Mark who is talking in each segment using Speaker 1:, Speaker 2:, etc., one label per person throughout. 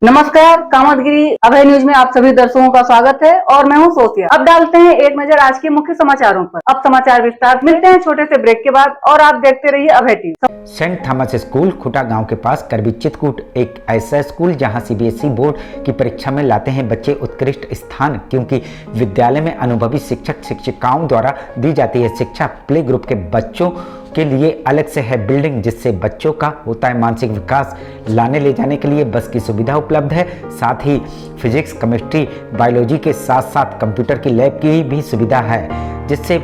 Speaker 1: नमस्कार, कामतगिरी अभय न्यूज में आप सभी दर्शकों का स्वागत है और मैं हूं सोफिया। अब डालते हैं एक नजर आज के मुख्य समाचारों पर। अब समाचार विस्तार मिलते हैं छोटे से ब्रेक के बाद और आप देखते रहिए अभय टीवी।
Speaker 2: सेंट थॉमस स्कूल खुटा गांव के पास करबी चित्रकूट एक ऐसा स्कूल जहां सीबीएसई बोर्ड की परीक्षा में लाते हैं बच्चे उत्कृष्ट स्थान, क्योंकि विद्यालय में अनुभवी शिक्षक शिक्षिकाओं द्वारा दी जाती है शिक्षा। प्ले ग्रुप के बच्चों के लिए अलग से है बिल्डिंग, जिससे बच्चों का होता है मानसिक विकास। लाने ले जाने के लिए बस की सुविधा उपलब्ध है, साथ ही फिजिक्स, केमिस्ट्री, बायोलॉजी के साथ साथ कंप्यूटर की लैब की भी सुविधा है, जिससे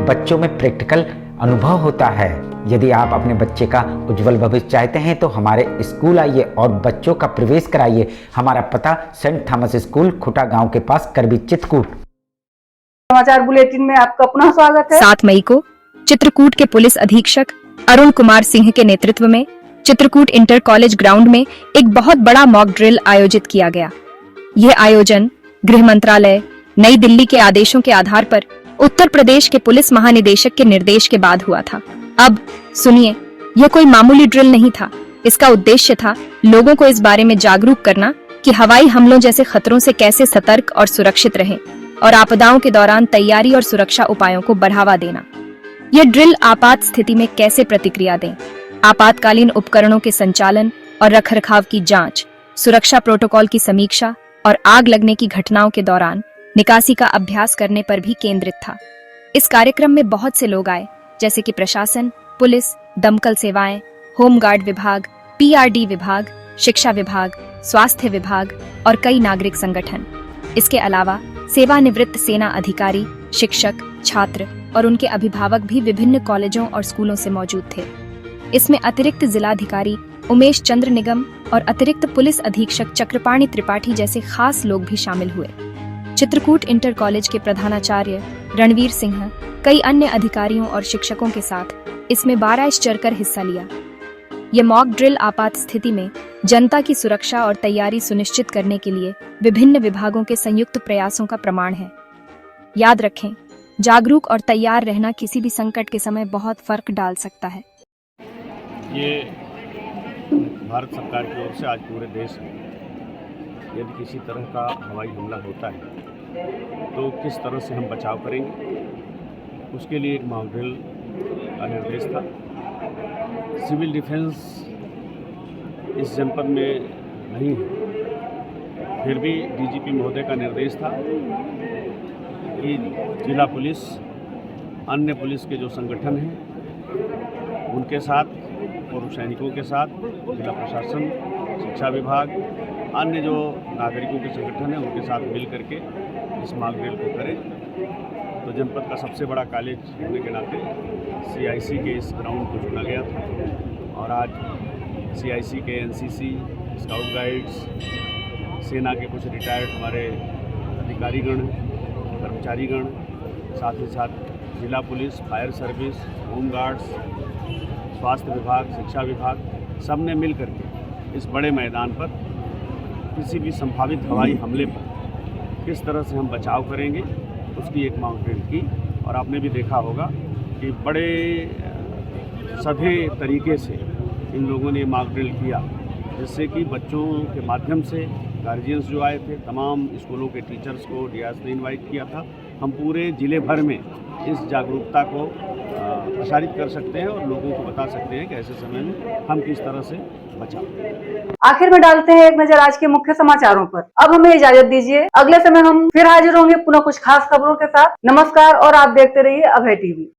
Speaker 2: बच्चों में प्रैक्टिकल अनुभव होता है। यदि आप अपने बच्चे का उज्जवल भविष्य चाहते हैं तो हमारे स्कूल आइए और बच्चों का प्रवेश कराइए। हमारा पता सेंट थॉमस स्कूल खुटा गांव के पास करबी चित्रकूट।
Speaker 1: समाचार बुलेटिन में आपका पुनः स्वागत है।
Speaker 3: 7 मई को चित्रकूट के पुलिस अधीक्षक अरुण कुमार सिंह के नेतृत्व में चित्रकूट इंटर कॉलेज ग्राउंड में एक बहुत बड़ा मॉक ड्रिल आयोजित किया गया। यह आयोजन गृह मंत्रालय, नई दिल्ली के आदेशों के आधार पर उत्तर प्रदेश के पुलिस महानिदेशक के निर्देश के बाद हुआ था। अब सुनिए, यह कोई मामूली ड्रिल नहीं था। इसका उद्देश्य था लोगों को इस बारे में जागरूक करना कि हवाई हमलों जैसे खतरों से कैसे सतर्क और सुरक्षित रहें और आपदाओं के दौरान तैयारी और सुरक्षा उपायों को बढ़ावा देना। यह ड्रिल आपात स्थिति में कैसे प्रतिक्रिया दें, आपातकालीन उपकरणों के संचालन और रखरखाव की जांच, सुरक्षा प्रोटोकॉल की समीक्षा और आग लगने की घटनाओं के दौरान निकासी का अभ्यास करने पर भी केंद्रित था। इस कार्यक्रम में बहुत से लोग आए, जैसे कि प्रशासन, पुलिस, दमकल सेवाएं, होमगार्ड विभाग, पीआरडी विभाग, शिक्षा विभाग, स्वास्थ्य विभाग और कई नागरिक संगठन। इसके अलावा सेवानिवृत्त सेना अधिकारी, शिक्षक, छात्र और उनके अभिभावक भी विभिन्न कॉलेजों और स्कूलों से मौजूद थे। इसमें अतिरिक्त जिलाधिकारी उमेश चंद्र निगम और अतिरिक्त पुलिस अधीक्षक चक्रपाणी त्रिपाठी जैसे खास लोग भी शामिल हुए। चित्रकूट इंटर कॉलेज के प्रधानाचार्य रणवीर सिंह कई अन्य अधिकारियों और शिक्षकों के साथ इसमें बाराइश चढ़कर हिस्सा लिया। ये मॉक ड्रिल आपात स्थिति में जनता की सुरक्षा और तैयारी सुनिश्चित करने के लिए विभिन्न विभागों के संयुक्त प्रयासों का प्रमाण है। याद रखें, जागरूक और तैयार रहना किसी भी संकट के समय बहुत फर्क डाल सकता है।
Speaker 4: ये भारत सरकार की ओर से आज पूरे देश में यदि किसी तरह का हवाई हमला होता है तो किस तरह से हम बचाव करेंगे, उसके लिए एक मॉक ड्रिल का निर्देश था। सिविल डिफेंस इस जनपद में नहीं है, फिर भी डीजीपी महोदय का निर्देश था कि जिला पुलिस, अन्य पुलिस के जो संगठन हैं उनके साथ, पूर्व सैनिकों के साथ, जिला प्रशासन, शिक्षा विभाग, अन्य जो नागरिकों के संगठन हैं उनके साथ मिल करके इस मॉक ड्रिल को करें। तो जनपद का सबसे बड़ा कॉलेज होने के नाते सीआईसी के इस ग्राउंड को चुना गया था और आज सीआईसी के एनसीसी, स्काउट गाइड्स, सेना के कुछ रिटायर्ड हमारे अधिकारीगण, कर्मचारीगण, साथ ही साथ जिला पुलिस, फायर सर्विस, होमगार्ड्स, स्वास्थ्य विभाग, शिक्षा विभाग, सब ने मिल करके इस बड़े मैदान पर किसी भी संभावित हवाई हमले पर किस तरह से हम बचाव करेंगे उसकी एक मॉक ड्रिल की। और आपने भी देखा होगा कि बड़े सधे तरीके से इन लोगों ने मॉक ड्रिल किया, जिससे कि बच्चों के माध्यम से गार्जियंस जो आए थे, तमाम स्कूलों के टीचर्स को डीआरएस ने इनवाइट किया था। हम पूरे ज़िले भर में इस जागरूकता को प्रसारित कर सकते हैं और लोगों को बता सकते हैं कि ऐसे समय में हम किस तरह से बचाएं।
Speaker 1: आखिर में डालते हैं एक नजर आज के मुख्य समाचारों पर। अब हमें इजाजत दीजिए, अगले समय हम फिर हाजिर होंगे पुनः कुछ खास खबरों के साथ। नमस्कार और आप देखते रहिए अभय टीवी।